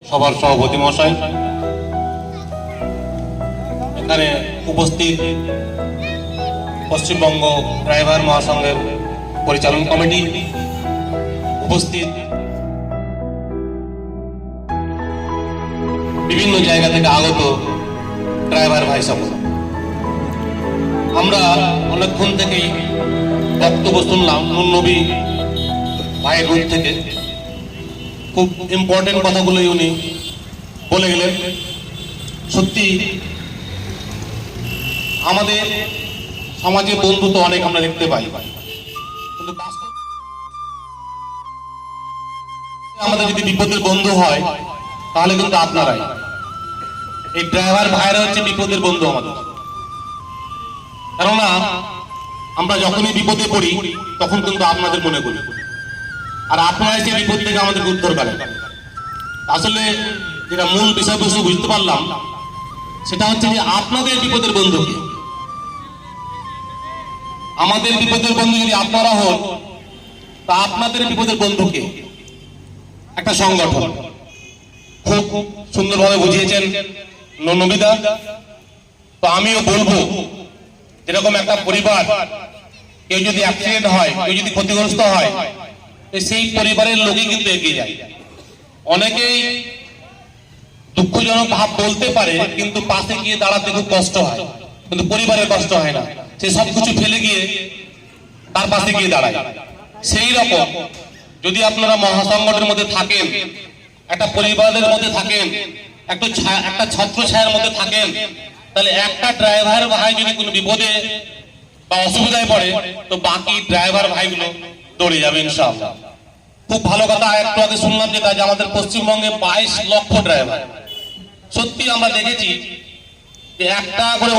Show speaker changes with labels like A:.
A: সভার সভাপতি মহাশয়, এখানে উপস্থিত পশ্চিমবঙ্গ ড্রাইভার মহাসংঘের পরিচালন কমিটি, উপস্থিত বিভিন্ন জায়গা থেকে আগত ড্রাইভার ভাই সকল, আমরা অনেকক্ষণ থেকেই বক্তব্য শুনলাম নুননবী ভাইয়ের রূপ থেকে। খুব ইম্পর্টেন্ট কথাগুলোই উনি বলে গেলেন। সত্যি আমাদের সমাজে বন্ধু তো অনেক আমরা দেখতে পাই, কিন্তু আমাদের যদি বিপদের বন্ধু হয় তাহলে কিন্তু আপনারাই, এই ড্রাইভার ভাইরা হচ্ছে বিপদের বন্ধু আমাদের। কেননা আমরা যখনই বিপদে পড়ি তখন কিন্তু আপনাদের মনে করি, আর আপনারাই সেই বিপদ থেকে আমাদের উদ্ধার করেন। আসলে যেটা মূল বিষয়বস্তু বুঝতে পারলাম সেটা হচ্ছে যে আপনাদের বিপদের বন্ধু কি। আমাদের বিপদের বন্ধু যদি আপনারা হন, তা আপনাদের বিপদের বন্ধুকে একটা সংগঠন। খুব সুন্দরভাবে বুঝিয়েছেন নবীদা। তো আমিও বলবো, যেরকম একটা পরিবার, কেউ যদি অ্যাক্সিডেন্ট হয়, কেউ যদি ক্ষতিগ্রস্ত হয়, সেই পরিবারের লোকই কিন্তু এগিয়ে যায়। অনেকেই দুঃখজনক ভাব বলতে পারে, কিন্তু পাশে গিয়ে দাঁড়াতে খুব কষ্ট হয়, কিন্তু পরিবারের কষ্ট হয় না। সে সবকিছু ফেলে গিয়ে তার পাশে গিয়ে দাঁড়ায়। সেই রকম যদি আপনারা মহাসংগঠনের মধ্যে থাকেন, একটা পরিবারের মধ্যে থাকেন, একটা ছত্র ছায়ার মধ্যে থাকেন, তাহলে একটা ড্রাইভার ভাই যদি কোনো বিপদে বা অসুবিধায় পড়ে, তো বাকি ড্রাইভার ভাইগুলো দৌড়ে যাবে ইনশাআল্লাহ। খুব ভালো কথা একটু আগে শুনলাম, যেটা যে আমাদের পশ্চিমবঙ্গে 22 লক্ষ ড্রাইভার। সত্যি আমরা দেখেছি যে একটা করে